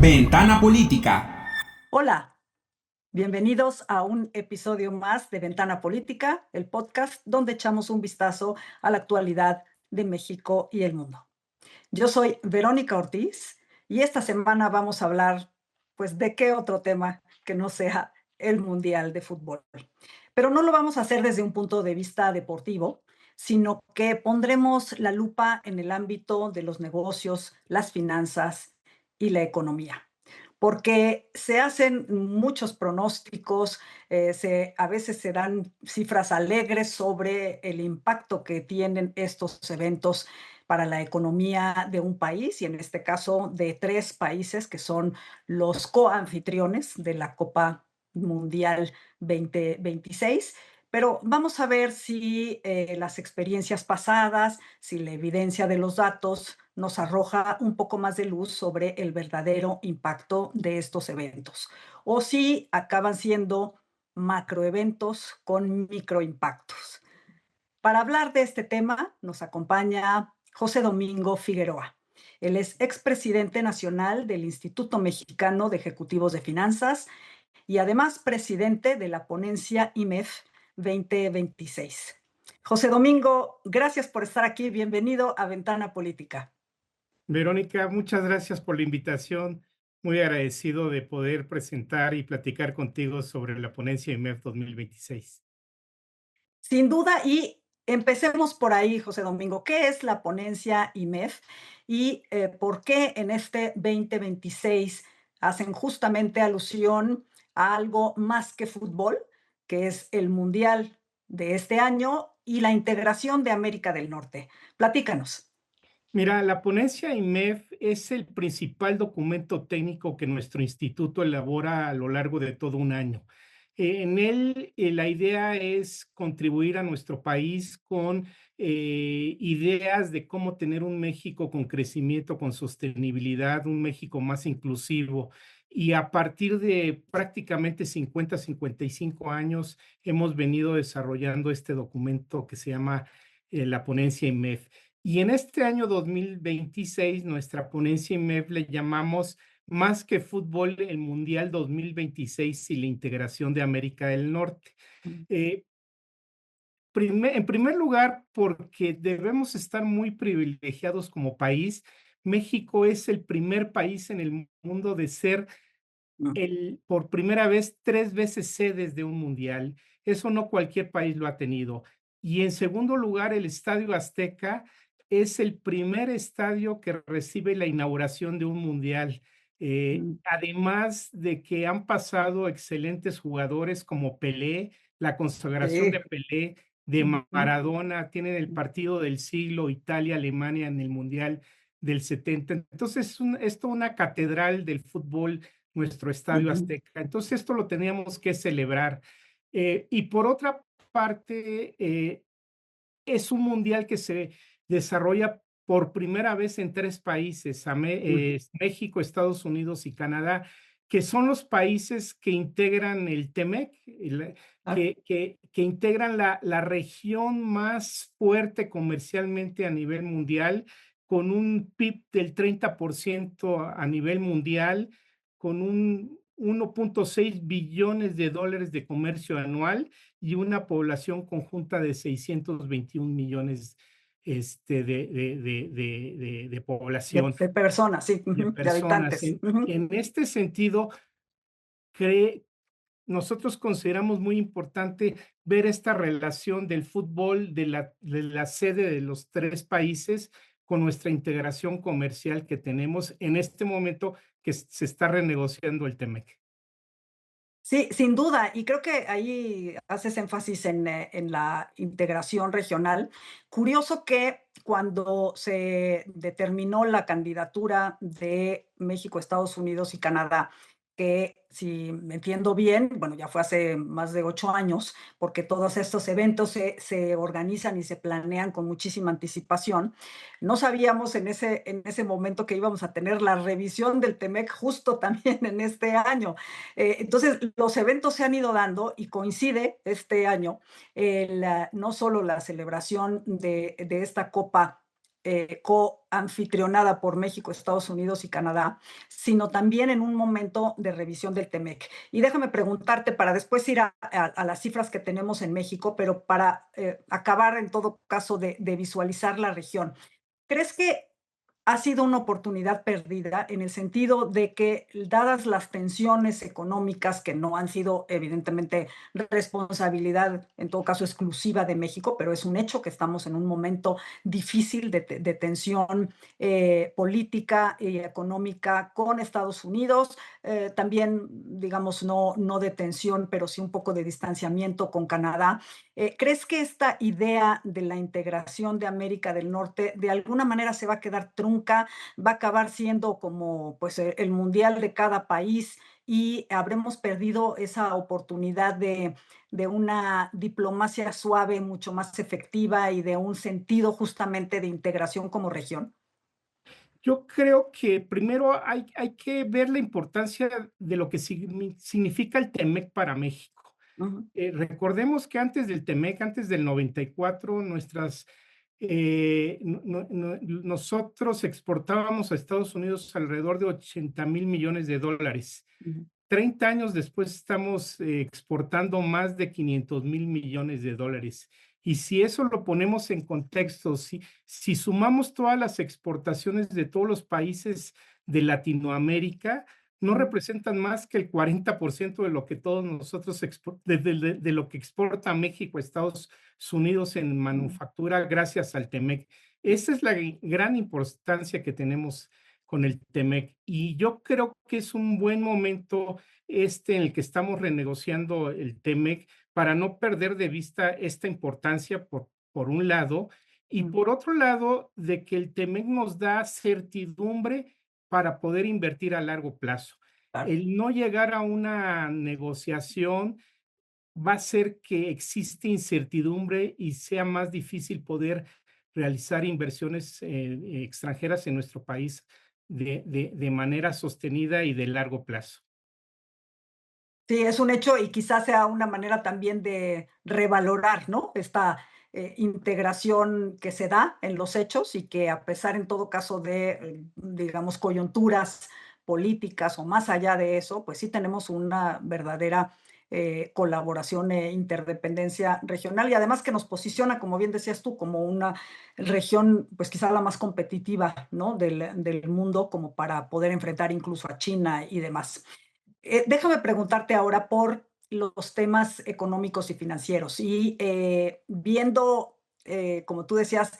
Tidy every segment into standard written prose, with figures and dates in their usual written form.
Ventana Política. Hola, bienvenidos a un episodio más de Ventana Política, el podcast donde echamos un vistazo a la actualidad de México y el mundo. Yo soy Verónica Ortiz y esta semana vamos a hablar, pues, de qué otro tema que no sea el Mundial de Fútbol. Pero no lo vamos a hacer desde un punto de vista deportivo, sino que pondremos la lupa en el ámbito de los negocios, las finanzas y la economía. Porque se hacen muchos pronósticos, a veces se dan cifras alegres sobre el impacto que tienen estos eventos para la economía de un país, y en este caso de 3 países que son los coanfitriones de la Copa Mundial 2026. Pero vamos a ver si las experiencias pasadas, si la evidencia de los datos nos arroja un poco más de luz sobre el verdadero impacto de estos eventos, o si acaban siendo macroeventos con microimpactos. Para hablar de este tema nos acompaña José Domingo Figueroa. Él es expresidente nacional del Instituto Mexicano de Ejecutivos de Finanzas y además presidente de la ponencia IMEF 2026. José Domingo, gracias por estar aquí. Bienvenido a Ventana Política. Verónica, muchas gracias por la invitación. Muy agradecido de poder presentar y platicar contigo sobre la ponencia IMEF 2026. Sin duda, y empecemos por ahí, José Domingo. ¿Qué es la ponencia IMEF y por qué en este 2026 hacen justamente alusión a algo más que fútbol, que es el Mundial de este año y la integración de América del Norte? Platícanos. Mira, la ponencia IMEF es el principal documento técnico que nuestro instituto elabora a lo largo de todo un año. En él, la idea es contribuir a nuestro país con ideas de cómo tener un México con crecimiento, con sostenibilidad, un México más inclusivo. Y a partir de prácticamente 50, 55 años, hemos venido desarrollando este documento que se llama la ponencia IMEF. Y en este año 2026, nuestra ponencia IMEF le llamamos Más que fútbol, el Mundial 2026 y la integración de América del Norte. Eh, en primer lugar, porque debemos estar muy privilegiados como país. México es el primer país en el mundo de ser por primera vez 3 veces sedes de un mundial. Eso no cualquier país lo ha tenido. Y en segundo lugar, el Estadio Azteca es el primer estadio que recibe la inauguración de un mundial. Además de que han pasado excelentes jugadores como Pelé, la consagración de Sí. Pelé, de Maradona, tienen el partido del siglo, Italia-Alemania en el Mundial del 70. Entonces, es toda una catedral del fútbol nuestro Estadio Azteca. Entonces, esto lo teníamos que celebrar. Y por otra parte, es un mundial que se desarrolla por primera vez en 3 países, México, Estados Unidos y Canadá, que son los países que integran el TEMEC, que integran la región más fuerte comercialmente a nivel mundial, con un PIB del 30% a nivel mundial, con un 1.6 billones de dólares de comercio anual y una población conjunta de 621 millones de población, De personas, sí, de de personas. habitantes. En este sentido, nosotros consideramos muy importante ver esta relación del fútbol, de la sede de los 3 países, con nuestra integración comercial que tenemos en este momento que se está renegociando el TEMEC. Sí, sin duda, y creo que ahí haces énfasis en la integración regional. Curioso que cuando se determinó la candidatura de México, Estados Unidos y Canadá, que si me entiendo bien, bueno, ya fue hace más de 8 años, porque todos estos eventos se organizan y se planean con muchísima anticipación. No sabíamos en ese momento que íbamos a tener la revisión del TEMEC justo también en este año. Entonces, los eventos se han ido dando y coincide este año no solo la celebración de esta Copa coanfitrionada por México, Estados Unidos y Canadá, sino también en un momento de revisión del TEMEC. Y déjame preguntarte, para después ir a las cifras que tenemos en México, pero para acabar en todo caso de visualizar la región. ¿Crees que ha sido una oportunidad perdida en el sentido de que, dadas las tensiones económicas que no han sido evidentemente responsabilidad, en todo caso exclusiva de México, pero es un hecho que estamos en un momento difícil de tensión política y económica con Estados Unidos, también, digamos, no de tensión, pero sí un poco de distanciamiento con Canadá? ¿Crees que esta idea de la integración de América del Norte de alguna manera se va a quedar trunca, va a acabar siendo como pues el mundial de cada país y habremos perdido esa oportunidad de una diplomacia suave, mucho más efectiva y de un sentido justamente de integración como región? Yo creo que primero hay que ver la importancia de lo que significa el TEMEC para México. Ujú, Recordemos que antes del TEMEC, antes del 94, nosotros exportábamos a Estados Unidos alrededor de 80,000 millones de dólares. ujú, 30 años después estamos exportando más de 500,000 millones de dólares. Y si eso lo ponemos en contexto, si sumamos todas las exportaciones de todos los países de Latinoamérica, no ujú, representan más que el 40% de lo que todos nosotros de lo que exporta México a Estados Unidos en ujú, manufactura gracias al TEMEC. Esa es la gran importancia que tenemos con el TEMEC. Y yo creo que es un buen momento en el que estamos renegociando el TEMEC para no perder de vista esta importancia por un lado, y ujú, por otro lado, de que el TEMEC nos da certidumbre para poder invertir a largo plazo. claro. El no llegar a una negociación va a hacer que existe incertidumbre y sea más difícil poder realizar inversiones extranjeras en nuestro país de manera sostenida y de largo plazo. Sí, es un hecho y quizás sea una manera también de revalorar, ¿no? Esta integración que se da en los hechos y que a pesar en todo caso de, digamos, coyunturas políticas o más allá de eso, pues sí tenemos una verdadera colaboración e interdependencia regional y además que nos posiciona, como bien decías tú, como una región, pues quizá la más competitiva, ¿no? Del mundo, como para poder enfrentar incluso a China y demás. Déjame preguntarte ahora por los temas económicos y financieros. Y viendo, como tú decías,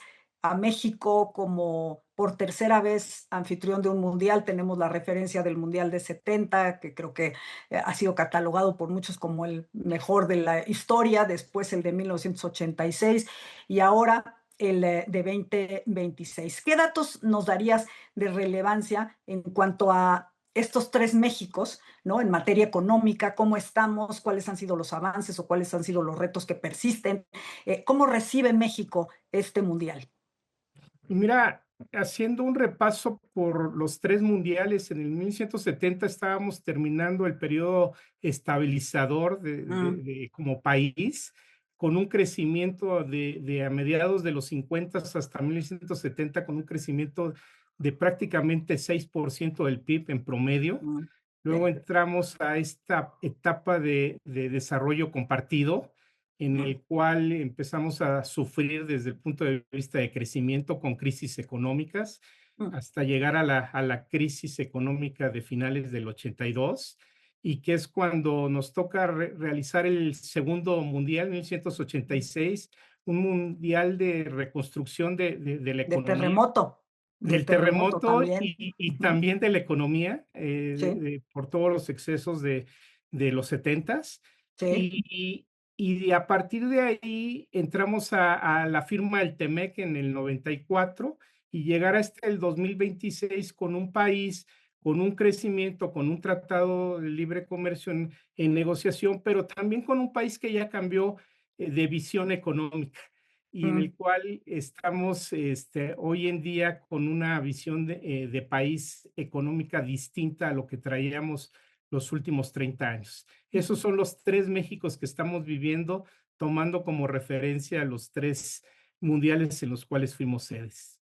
a México como por tercera vez anfitrión de un mundial, tenemos la referencia del Mundial de 70, que creo que ha sido catalogado por muchos como el mejor de la historia, después el de 1986 y ahora el de 2026. ¿Qué datos nos darías de relevancia en cuanto a estos tres Méxicos, ¿no? En materia económica, cómo estamos, cuáles han sido los avances o cuáles han sido los retos que persisten, cómo recibe México este mundial. Y mira, haciendo un repaso por los tres mundiales, en el 1970 estábamos terminando el periodo estabilizador Mm, como país, con un crecimiento de a mediados de los 50 hasta 1970, con un crecimiento de prácticamente 6% del PIB en promedio. mm, Luego sí, entramos a esta etapa de desarrollo compartido, en mm, el cual empezamos a sufrir desde el punto de vista de crecimiento con crisis económicas, mm, hasta llegar a la crisis económica de finales del 82, y que es cuando nos toca realizar el segundo mundial, 1986, un mundial de reconstrucción de la economía, del del terremoto terremoto también. y Ujú, también de la economía, sí, por todos los excesos de los setentas. sí, Y a partir de ahí entramos a la firma del TEMEC en el 94 y llegar hasta el 2026 con un país, con un crecimiento, con un tratado de libre comercio en negociación, pero también con un país que ya cambió de visión económica y en mm, el cual estamos hoy en día con una visión de país económica distinta a lo que traíamos los últimos 30 años. Esos ujú. son los tres Méxicos que estamos viviendo, tomando como referencia los tres mundiales en los cuales fuimos sedes.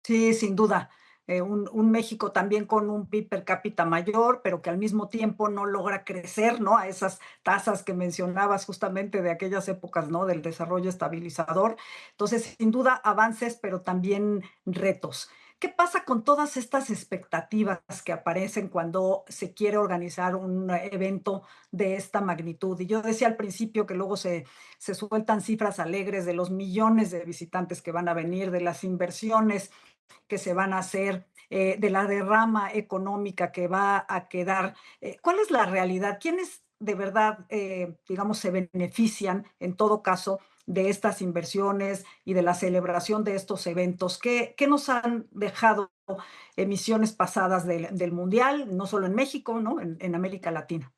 Sí, sin duda. Un México también con un PIB per cápita mayor, pero que al mismo tiempo no logra crecer, ¿no? A esas tasas que mencionabas justamente de aquellas épocas, ¿no? Del desarrollo estabilizador. Entonces, sin duda, avances, pero también retos. ¿Qué pasa con todas estas expectativas que aparecen cuando se quiere organizar un evento de esta magnitud? Y yo decía al principio que luego se sueltan cifras alegres de los millones de visitantes que van a venir, de las inversiones que se van a hacer, de la derrama económica que va a quedar. ¿Cuál es la realidad? ¿Quiénes de verdad, digamos, se benefician en todo caso de estas inversiones y de la celebración de estos eventos? ¿Qué nos han dejado emisiones pasadas del Mundial, no solo en México, ¿no? En América Latina.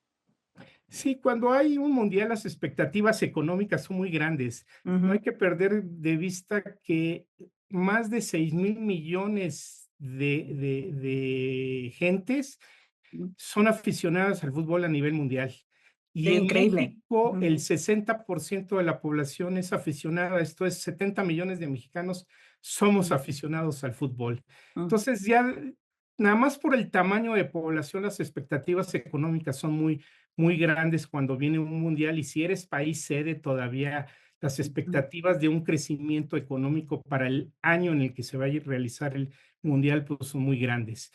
Sí, cuando hay un mundial, las expectativas económicas son muy grandes. No hay Ujú, que perder de vista que más de 6,000 millones de gentes ujú. son aficionadas al fútbol a nivel mundial. Sí, Y en increíble. México, Ujú, el 60% de la población es aficionada, esto es 70 millones de mexicanos somos ujú, aficionados al fútbol. ujú, Entonces, ya nada más por el tamaño de población, las expectativas económicas son muy grandes cuando viene un mundial, y si eres país sede todavía, las ujú, expectativas de un crecimiento económico para el año en el que se vaya a realizar el mundial, pues son muy grandes.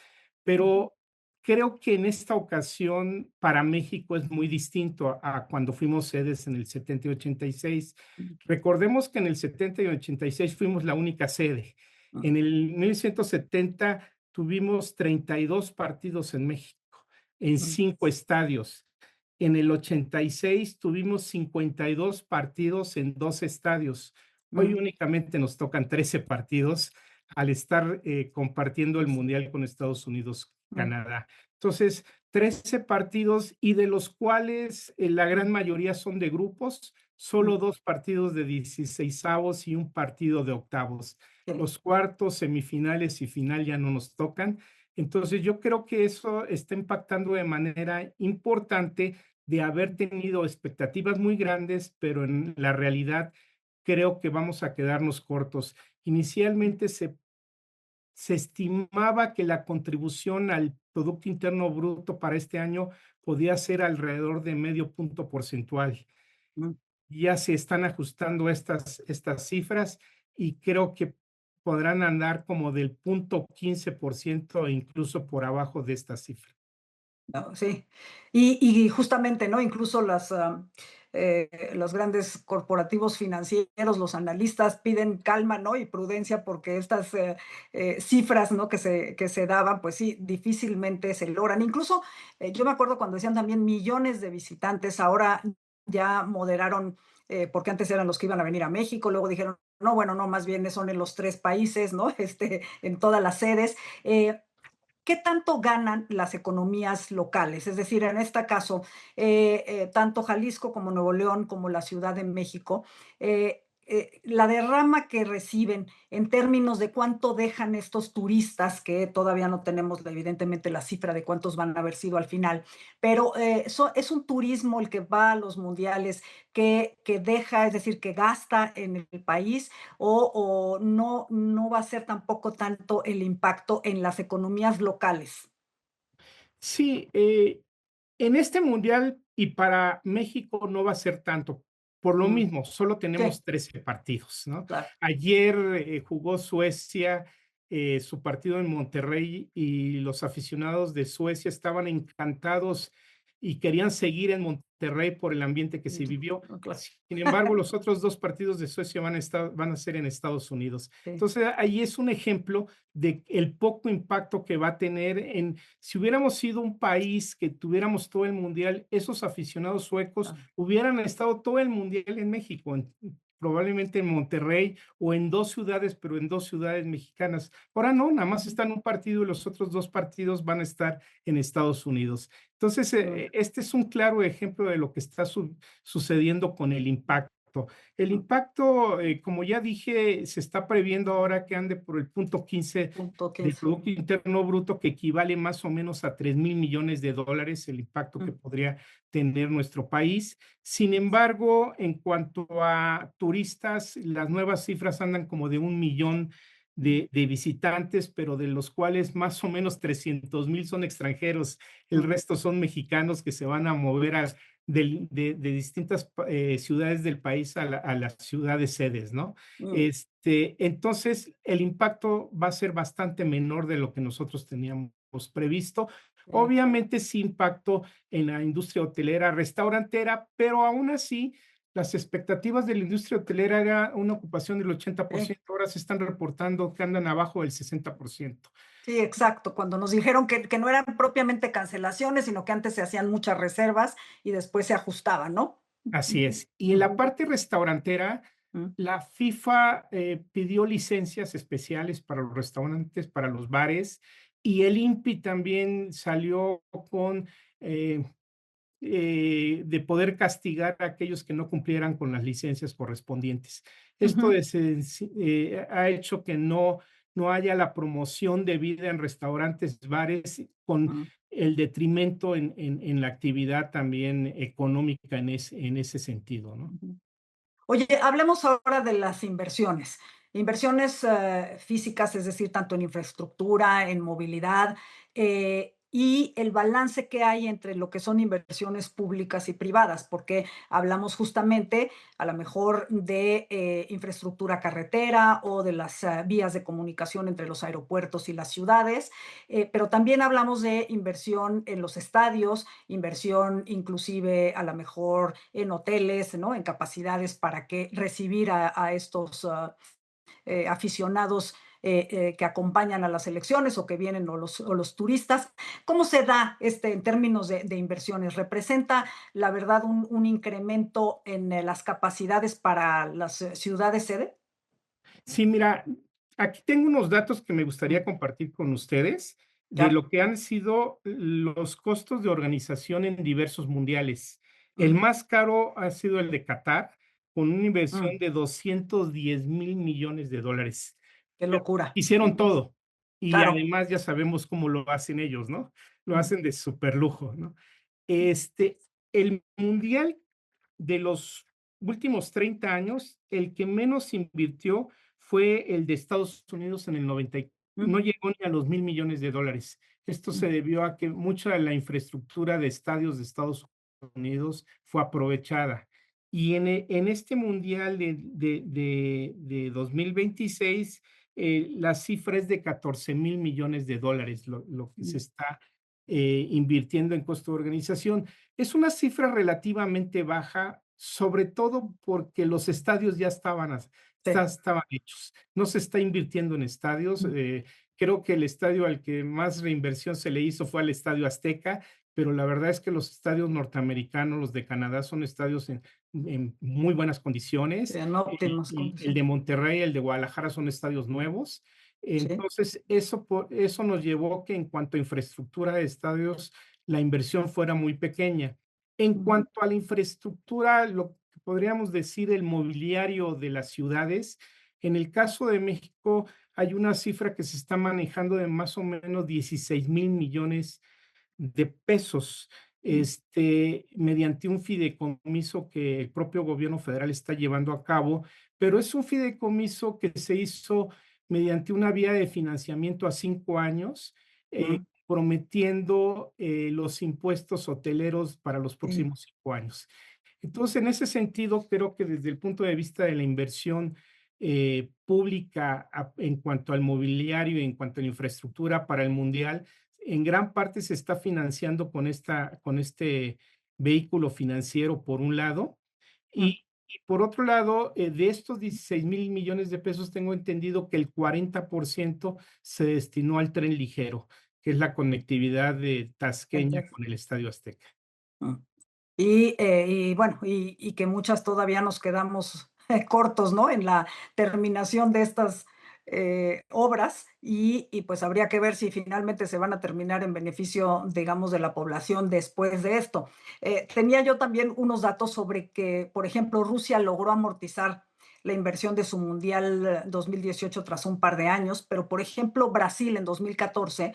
ujú, Pero creo que en esta ocasión para México es muy distinto a cuando fuimos sedes en el 70 y 86. ujú, Recordemos que en el 70 y 86 fuimos la única sede. ujú, En el 1970 tuvimos 32 partidos en México, en ujú, 5 estadios. En el 86 tuvimos 52 partidos en 2 estadios. Hoy ujú. únicamente nos tocan 13 partidos al estar compartiendo el mundial con Estados Unidos, Mm, Canadá. Entonces, 13 partidos, y de los cuales la mm, gran mayoría son de grupos, mm, solo 2 partidos de 16avos y un partido de octavos. sí, Los cuartos, semifinales y final ya no nos tocan. Entonces, yo creo que eso está impactando de manera importante, de haber tenido expectativas muy grandes, pero en la realidad creo que vamos a quedarnos cortos. Inicialmente se estimaba que la contribución al Producto Interno Bruto para este año podía ser alrededor de medio punto porcentual. mm. Ya se están ajustando estas cifras, y creo que podrán andar como del punto 15% e incluso por abajo de esta cifra. No, sí. Y justamente, ¿no? Incluso los grandes corporativos financieros, los analistas piden calma, ¿no? Y prudencia porque estas cifras, ¿no? Que se daban, pues sí, difícilmente se logran. Incluso yo me acuerdo cuando decían también millones de visitantes, ahora ya moderaron, porque antes eran los que iban a venir a México, luego dijeron, no, bueno, no, más bien son en los tres países, ¿no? En todas las sedes. ¿Qué tanto ganan las economías locales? Es decir, en este caso, tanto Jalisco como Nuevo León, como la Ciudad de México, la derrama que reciben en términos de cuánto dejan estos turistas, que todavía no tenemos evidentemente la cifra de cuántos van a haber sido al final, pero es un turismo el que va a los mundiales, que deja, es decir, que gasta en el país o no va a ser tampoco tanto el impacto en las economías locales. Sí, en este mundial y para México no va a ser tanto, por lo Mm, mismo, solo sí, tenemos 13 partidos, ¿no? claro. Ayer jugó Suecia su partido en Monterrey, y los aficionados de Suecia estaban encantados y querían seguir en Monterrey por el ambiente que se Mm, vivió. claro. Sin embargo, los otros 2 partidos de Suecia van a ser en Estados Unidos. Sí, Entonces, ahí es un ejemplo de el poco impacto que va a tener en si hubiéramos sido un país que tuviéramos todo el mundial, esos aficionados suecos claro. hubieran estado todo el mundial en México, probablemente en Monterrey o en 2 ciudades, pero en 2 ciudades mexicanas. Ahora no, nada más Ujú, están un partido y los otros 2 partidos van a estar en Estados Unidos. Entonces, mm, este es un claro ejemplo de lo que está sucediendo con el impacto. El mm, impacto, como ya dije, se está previendo ahora que ande por el punto 15 punto del 15. Producto Interno Bruto, que equivale más o menos a 3,000 millones de dólares, el impacto que Mm, podría tener nuestro país. Sin embargo, en cuanto a turistas, las nuevas cifras andan como de 1,000,000 de visitantes, pero de los cuales más o menos 300,000 son extranjeros. El resto son mexicanos que se van a mover de distintas ciudades del país a las ciudades sedes, ¿no? Mm, Entonces, el impacto va a ser bastante menor de lo que nosotros teníamos previsto. sí. Obviamente, sí impacto en la industria hotelera, restaurantera, pero aún así, las expectativas de la industria hotelera era una ocupación del Sí, 80%, ahora se están reportando que andan abajo del 60%. sí, exacto. Cuando nos dijeron que no eran propiamente cancelaciones, sino que antes se hacían muchas reservas y después se ajustaban, ¿no? Así es. Y en la Ujú, parte restaurantera, mm, la FIFA pidió licencias especiales para los restaurantes, para los bares, y el INPI también salió con eh, de poder castigar a aquellos que no cumplieran con las licencias correspondientes. Esto ujú, ha hecho que no haya la promoción debida en restaurantes, bares, con mm, el detrimento en la actividad también económica en ese sentido, ¿no? ujú. Oye, hablemos ahora de las inversiones. Inversiones físicas, es decir, tanto en infraestructura, en movilidad, y el balance que hay entre lo que son inversiones públicas y privadas, porque hablamos justamente a lo mejor de infraestructura carretera o de las vías de comunicación entre los aeropuertos y las ciudades, pero también hablamos de inversión en los estadios, inversión inclusive a lo mejor en hoteles, ¿no? En capacidades para que recibir a estos aficionados que acompañan a las elecciones o que vienen o los turistas. ¿Cómo se da en términos de inversiones? ¿Representa, la verdad, un incremento en las capacidades para las ciudades sede? Sí, mira, aquí tengo unos datos que me Mm, gustaría compartir con ustedes de ya. lo que han sido los costos de organización en diversos mundiales. El Mm, más caro ha sido el de Qatar, con una inversión mm, de $210,000,000,000. qué Pero locura. hicieron Ujú, todo. Y claro. además ya sabemos cómo lo hacen ellos, ¿no? Lo Mm, hacen de superlujo, ¿no? Este, el mundial de los últimos 30 años, el que menos invirtió fue el de Estados Unidos en el 90 no mm, llegó ni a los $1,000,000,000. Esto mm, se debió a que mucha de la infraestructura de estadios de Estados Unidos fue aprovechada. Y en este mundial de 2026, la cifra es de $14,000,000,000, lo que se mm. está invirtiendo en costo de organización. Es una cifra relativamente baja, sobre todo porque los estadios ya Sí. estaban hechos. No se está invirtiendo en estadios. Mm, Creo que el estadio al que más reinversión se le hizo fue al Estadio Azteca, pero la verdad es que los estadios norteamericanos, los de Canadá, son estadios en muy buenas condiciones. en óptimas El de condiciones. Monterrey, el de Guadalajara son estadios nuevos. Sí. Entonces, eso nos llevó que en cuanto a infraestructura de estadios, la inversión fuera muy pequeña. En Ujú, cuanto a la infraestructura, lo que podríamos decir el mobiliario de las ciudades, en el caso de México hay una cifra que se está manejando de más o menos 16,000,000,000 de pesos, mm, mediante un fideicomiso que el propio gobierno federal está llevando a cabo, pero es un fideicomiso que se hizo mediante una vía de financiamiento a 5 años, mm, prometiendo los impuestos hoteleros para los sí. próximos 5 años. Entonces, en ese sentido, creo que desde el punto de vista de la inversión pública en cuanto al mobiliario y en cuanto a la infraestructura para el mundial, en gran parte se está financiando con este vehículo financiero, por un lado, Mm, y por otro lado, de estos 16,000,000,000 de pesos, tengo entendido que el 40% se destinó al tren ligero, que es la conectividad de Tasqueña entonces, con el Estadio Azteca. mm. Y bueno, y que muchas todavía nos quedamos cortos, ¿no? En la terminación de estas obras y pues habría que ver si finalmente se van a terminar en beneficio, digamos, de la población después de esto. Tenía yo también unos datos sobre que, por ejemplo, Rusia logró amortizar la inversión de su Mundial 2018 tras un par de años, pero por ejemplo, Brasil en 2014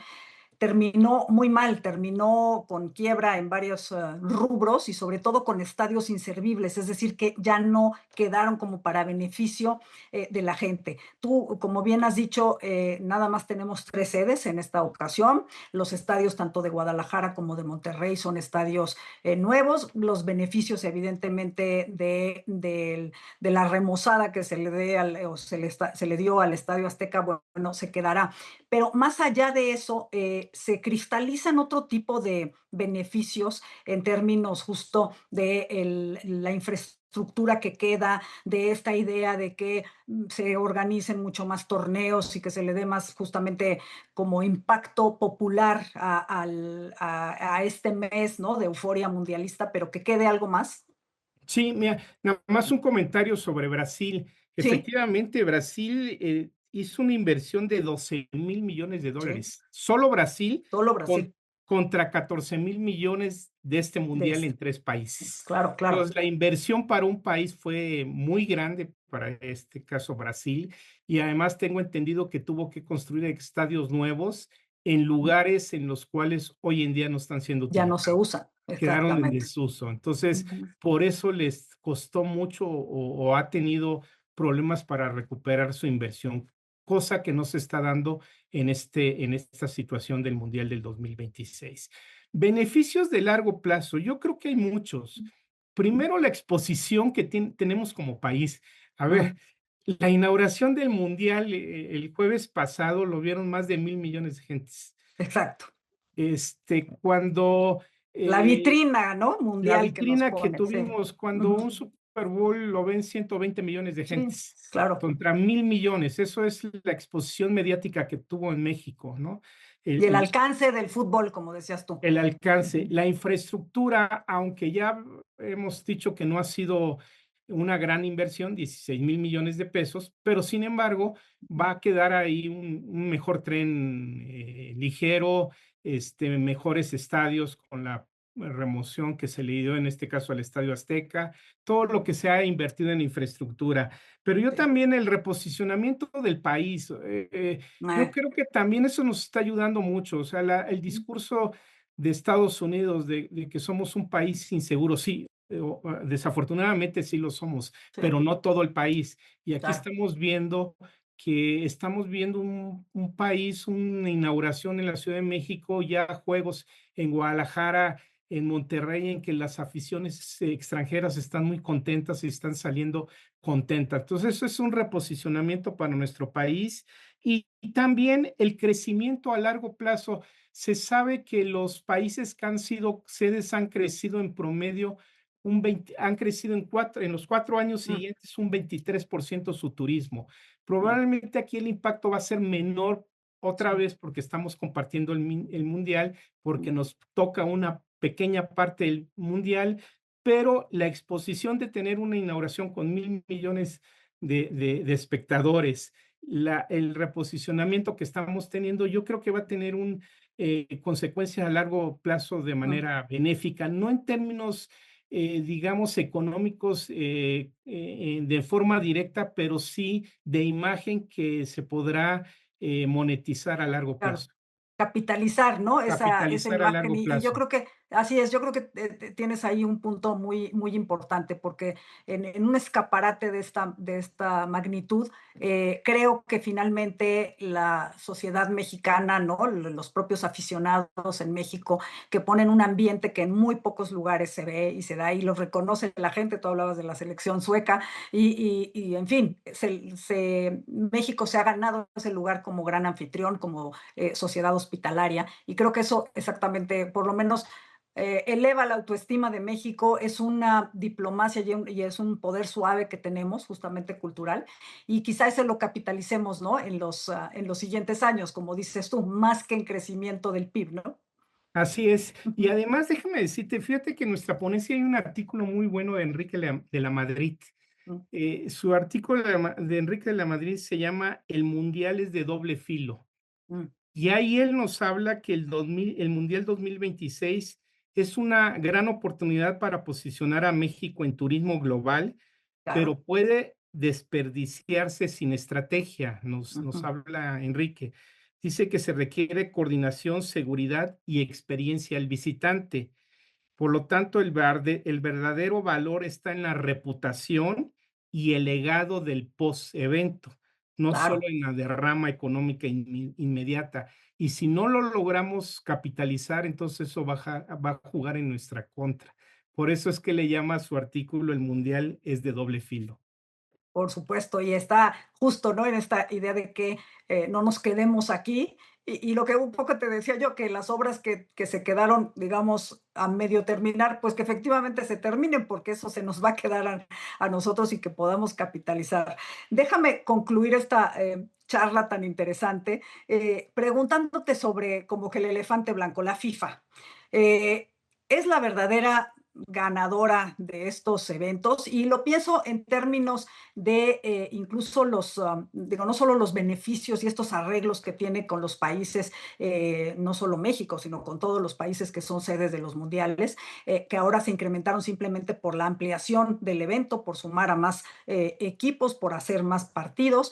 terminó muy mal, terminó con quiebra en varios rubros y sobre todo con estadios inservibles, es decir, que ya no quedaron como para beneficio de la gente. Tú, como bien has dicho, nada más tenemos 3 sedes en esta ocasión. Los estadios tanto de Guadalajara como de Monterrey son estadios nuevos. Los beneficios, evidentemente, de la remozada que se le, o se le dio al Estadio Azteca, bueno, se quedará. Pero más allá de eso, se cristalizan otro tipo de beneficios en términos justo de la infraestructura que queda, de esta idea de que se organicen mucho más torneos y que se le dé más justamente como impacto popular a este mes, ¿no? De euforia mundialista, pero que quede algo más. Sí, mira, nada más un comentario sobre Brasil. Sí, Efectivamente, Brasil hizo una inversión de sí, $12,000 millones. Solo Brasil solo con- Brasil. contra 14,000 millones de este De mundial este. en 3 países. Claro, claro. Entonces, la inversión para un país fue muy grande, para este caso Brasil, y además tengo entendido que tuvo que construir estadios nuevos en lugares en los cuales hoy en día no están siendo Ya no se utilizados, usa, quedaron en exactamente. desuso. Entonces, Ujú. por eso les costó mucho o ha tenido problemas para recuperar su inversión, cosa que no se está dando en esta situación del Mundial del 2026. Beneficios de largo plazo, yo creo que hay muchos. Primero, la exposición que tenemos como país. A ver, Mm, la inauguración del Mundial el jueves pasado lo vieron más de 1,000,000,000 de gentes. exacto. Cuando La eh, vitrina, ¿no? la Mundial que nos vitrina que pone, sí. tuvimos cuando Ujú. un Super Bowl lo ven 120 millones de Sí, gentes claro. contra 1,000,000,000. Eso es la exposición mediática que tuvo en México, ¿no? Y el El alcance del fútbol, como decías tú. el alcance, Ujú. la infraestructura, aunque ya hemos dicho que no ha sido una gran inversión, 16,000,000,000 de pesos, pero sin embargo, va a quedar ahí un mejor tren ligero, mejores estadios con la remoción que se le dio en este caso al Estadio Azteca, todo lo que se ha invertido en infraestructura. Pero yo Sí. también el reposicionamiento del país, yo Eh, creo que también eso nos está ayudando mucho. O sea, el discurso de Estados Unidos de que somos un país inseguro, sí, desafortunadamente sí lo somos, sí, pero no todo el país. Y aquí claro. estamos viendo un país, una inauguración en la Ciudad de México, ya juegos en Guadalajara, en Monterrey, en que las aficiones extranjeras están muy contentas y están saliendo contentas. Entonces, eso es un reposicionamiento para nuestro país y también el crecimiento a largo plazo. Se sabe que los países que han sido sedes han crecido en promedio han crecido en los 4 años Mm, siguientes un 23% su turismo. mm, Probablemente aquí el impacto va a ser menor otra sí, vez porque estamos compartiendo el mundial, porque mm, nos toca una pequeña parte del mundial, pero la exposición de tener una inauguración con 1,000,000,000 de espectadores, el reposicionamiento que estamos teniendo, yo creo que va a tener consecuencias a largo plazo de mm. manera benéfica, no en términos, digamos, económicos de forma directa, pero sí de imagen que se podrá monetizar a largo Claro. plazo, Capitalizar, ¿no? Esa capitalizar a imagen. largo Y yo plazo. creo que así es, yo creo que tienes ahí un punto muy, muy importante, porque en un escaparate de esta magnitud, creo que finalmente la sociedad mexicana, ¿no? Los propios aficionados en México, que ponen un ambiente que en muy pocos lugares se ve y se da y lo reconoce la gente. Tú hablabas de la selección sueca y en fin, México se ha ganado ese lugar como gran anfitrión, como sociedad hospitalaria. Y creo que eso exactamente, por lo menos, eleva la autoestima de México, es una diplomacia y es un poder suave que tenemos, justamente cultural, y quizá ese lo capitalicemos, ¿no? En los siguientes años, como dices tú, más que en crecimiento del PIB, ¿no? Así es. Y Ujú. además, déjame decirte, fíjate que en nuestra ponencia hay un artículo muy bueno de Enrique de la Madrid. Mm, Su artículo de Enrique de la Madrid se llama El Mundial es de doble filo. mm, Y ahí él nos habla que el Mundial 2026 es una gran oportunidad para posicionar a México en turismo global, claro. pero puede desperdiciarse sin estrategia, nos Ujú, habla Enrique. Dice que se requiere coordinación, seguridad y experiencia al visitante. Por lo tanto, el verdadero valor está en la reputación y el legado del post-evento, no solo Claro. en la derrama económica inmediata. Y si no lo logramos capitalizar, entonces eso va a jugar en nuestra contra. Por eso es que le llama a su artículo El Mundial es de doble filo. Por supuesto, y está justo, ¿no? En esta idea de que no nos quedemos aquí. Y lo que un poco te decía yo, que las obras que se quedaron, digamos, a medio terminar, pues que efectivamente se terminen, porque eso se nos va a quedar a nosotros y que podamos capitalizar. Déjame concluir esta charla tan interesante preguntándote sobre como que el elefante blanco, la FIFA. Eh, ¿Es la verdadera ganadora de estos eventos? Y lo pienso en términos de incluso digo, no solo los beneficios y estos arreglos que tiene con los países, no solo México, sino con todos los países que son sedes de los mundiales, que ahora se incrementaron simplemente por la ampliación del evento, por sumar a más equipos, por hacer más partidos,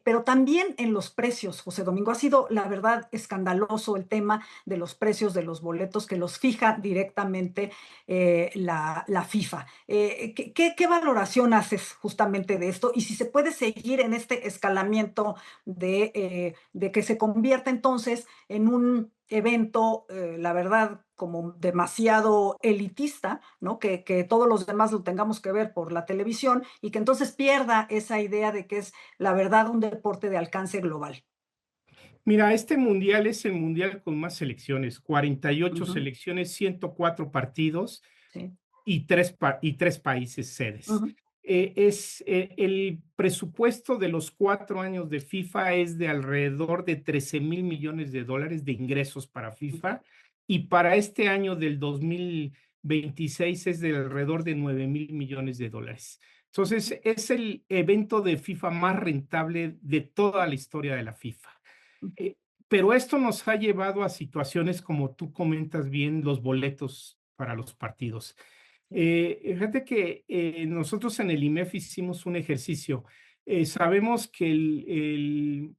pero también en los precios, José Domingo. Ha sido, la verdad, escandaloso el tema de los precios de los boletos que los fija directamente la FIFA. ¿Qué valoración haces justamente de esto? Y si se puede seguir en este escalamiento de que se convierta entonces en un evento, la verdad, como demasiado elitista, ¿no? Que todos los demás lo tengamos que ver por la televisión y que entonces pierda esa idea de que es, la verdad, un deporte de alcance global. Mira, este mundial es el mundial con más selecciones, 48 Ujú, selecciones, 104 partidos sí. y tres países sedes. Ujú, El presupuesto de los 4 años de FIFA es de alrededor de $13,000 millones de ingresos para FIFA y para este año del 2026 es de alrededor de $9,000 millones. Entonces, es el evento de FIFA más rentable de toda la historia de la FIFA. ujú, Eh, pero esto nos ha llevado a situaciones como tú comentas bien, los boletos para los partidos. sí, Fíjate que nosotros en el IMEF hicimos un ejercicio. Sabemos que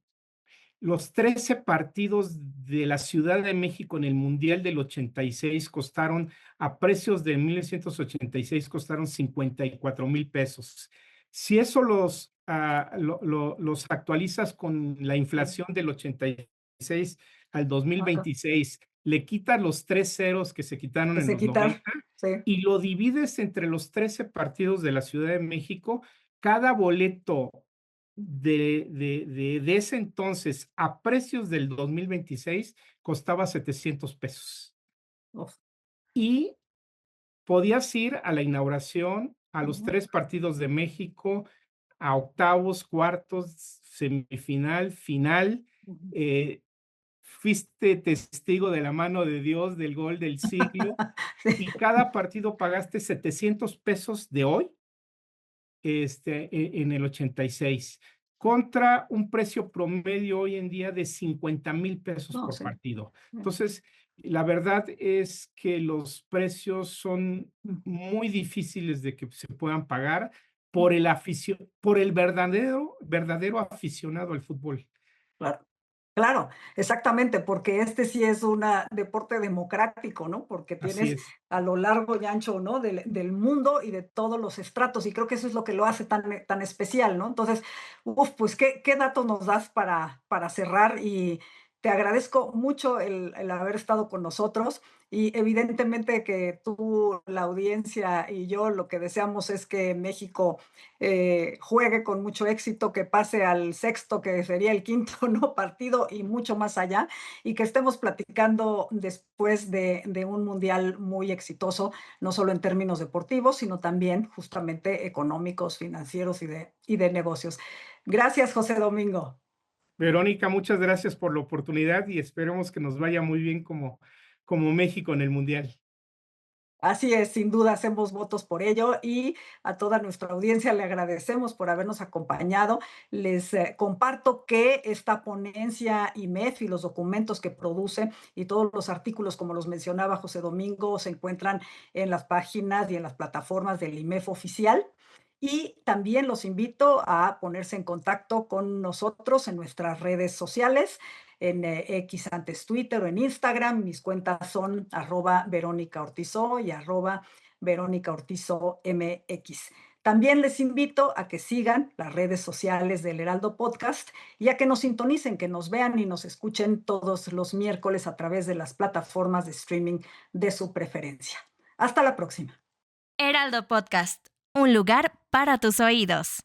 los 13 partidos de la Ciudad de México en el Mundial del 86 costaron, a precios de 1986, costaron $54,000. Si eso los actualizas con la sí. inflación del 86 al Ajá. 2026, le quitas los 3 ceros que se quitaron Que en se los quitar. 90 Sí. y lo divides entre los 13 partidos de la Ciudad de México, cada boleto de ese entonces a precios del 2026 costaba $700. Uf, Y podías ir a la inauguración, a los ujú, 3 partidos de México, a octavos, cuartos, semifinal, final, ujú. eh, fuiste testigo de la mano de Dios del gol del siglo, Sí. y cada partido pagaste $700 de hoy, en el 86, contra un precio promedio hoy en día de $50,000 No, por sí. partido. Mm, Entonces, la verdad es que los precios son mm, muy difíciles de que se puedan pagar mm. por el verdadero aficionado al fútbol. Claro. Claro, exactamente, porque este sí es un deporte democrático, ¿no? Porque Así tienes es. a lo largo y ancho, ¿no? Del mundo y de todos los estratos, y creo que eso es lo que lo hace tan especial, ¿no? Entonces, pues, ¿qué datos nos das para cerrar? Y te agradezco mucho el haber estado con nosotros, y evidentemente que tú, la audiencia y yo lo que deseamos es que México juegue con mucho éxito, que pase al sexto, que sería el quinto, ¿no? Partido y mucho más allá, y que estemos platicando después de un mundial muy exitoso, no solo en términos deportivos, sino también justamente económicos, financieros y de negocios. Gracias, José Domingo. Verónica, muchas gracias por la oportunidad y esperemos que nos vaya muy bien como México en el mundial. Así es, sin duda hacemos votos por ello, y a toda nuestra audiencia le agradecemos por habernos acompañado. Les comparto que esta ponencia IMEF y los documentos que produce y todos los artículos, como los mencionaba José Domingo, se encuentran en las páginas y en las plataformas del IMEF oficial. Y también los invito a ponerse en contacto con nosotros en nuestras redes sociales. en X, antes Twitter, o en Instagram. Mis cuentas son @VerónicaOrtizó y @VerónicaOrtizóMX. También les invito a que sigan las redes sociales del Heraldo Podcast y a que nos sintonicen, que nos vean y nos escuchen todos los miércoles a través de las plataformas de streaming de su preferencia. Hasta la próxima. Heraldo Podcast, un lugar para tus oídos.